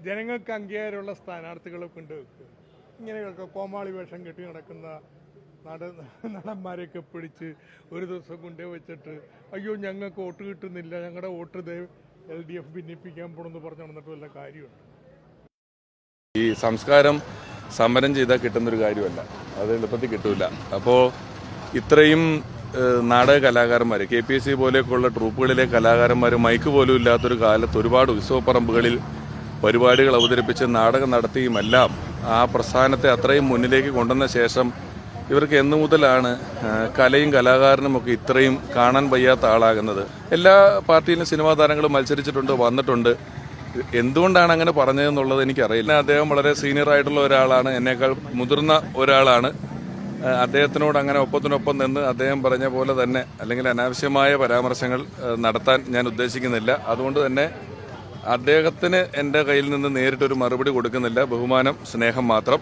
ജനങ്ങൾക്ക് അംഗീകാരമുള്ള സ്ഥാനാർത്ഥികളെ കൊണ്ടുവെക്കുക. ഇങ്ങനെയൊക്കെ കോമാളി വേഷം കെട്ടി നടക്കുന്ന നടന്മാരെയൊക്കെ പിടിച്ച് ഒരു ദിവസം കൊണ്ടേ വെച്ചിട്ട് അയ്യോ ഞങ്ങൾക്ക് വോട്ട് കിട്ടുന്നില്ല, ഞങ്ങളുടെ വോട്ട് LDF ഭിന്നിപ്പിക്കാൻ പോണെന്ന് പറഞ്ഞു നടന്നിട്ട് വല്ല കാര്യമുണ്ട്? ഈ സംസ്കാരം സമരം ചെയ്താൽ കിട്ടുന്നൊരു കാര്യമല്ല, അത് എളുപ്പത്തിൽ കിട്ടൂല. അപ്പോൾ ഇത്രയും നാടക കലാകാരന്മാർ, KPSC പോലെയൊക്കെയുള്ള ട്രൂപ്പുകളിലെ കലാകാരന്മാർ മൈക്ക് പോലും ഇല്ലാത്തൊരു കാലത്ത് ഒരുപാട് ഉത്സവപ്പറമ്പുകളിൽ പരിപാടികൾ അവതരിപ്പിച്ച് നാടകം നടത്തിയുമെല്ലാം ആ പ്രസ്ഥാനത്തെ അത്രയും മുന്നിലേക്ക് കൊണ്ടുവന്ന ശേഷം ഇവർക്ക് എന്നു മുതലാണ് കലയും കലാകാരനുമൊക്കെ ഇത്രയും കാണാൻ വയ്യാത്ത ആളാകുന്നത്? എല്ലാ പാർട്ടിയിലും സിനിമാ താരങ്ങളും മത്സരിച്ചിട്ടുണ്ട്, വന്നിട്ടുണ്ട്. എന്തുകൊണ്ടാണ് അങ്ങനെ പറഞ്ഞതെന്നുള്ളത് എനിക്കറിയില്ല. അദ്ദേഹം വളരെ സീനിയർ ആയിട്ടുള്ള ഒരാളാണ്, എന്നേക്കാൾ മുതിർന്ന ഒരാളാണ്. അദ്ദേഹത്തിനോട് അങ്ങനെ ഒപ്പത്തിനൊപ്പം നിന്ന് അദ്ദേഹം പറഞ്ഞ പോലെ തന്നെ അല്ലെങ്കിൽ അനാവശ്യമായ പരാമർശങ്ങൾ നടത്താൻ ഞാൻ ഉദ്ദേശിക്കുന്നില്ല. അതുകൊണ്ട് തന്നെ അദ്ദേഹത്തിന് എൻ്റെ കയ്യിൽ നിന്ന് നേരിട്ടൊരു മറുപടി കൊടുക്കുന്നില്ല. ബഹുമാനം, സ്നേഹം മാത്രം.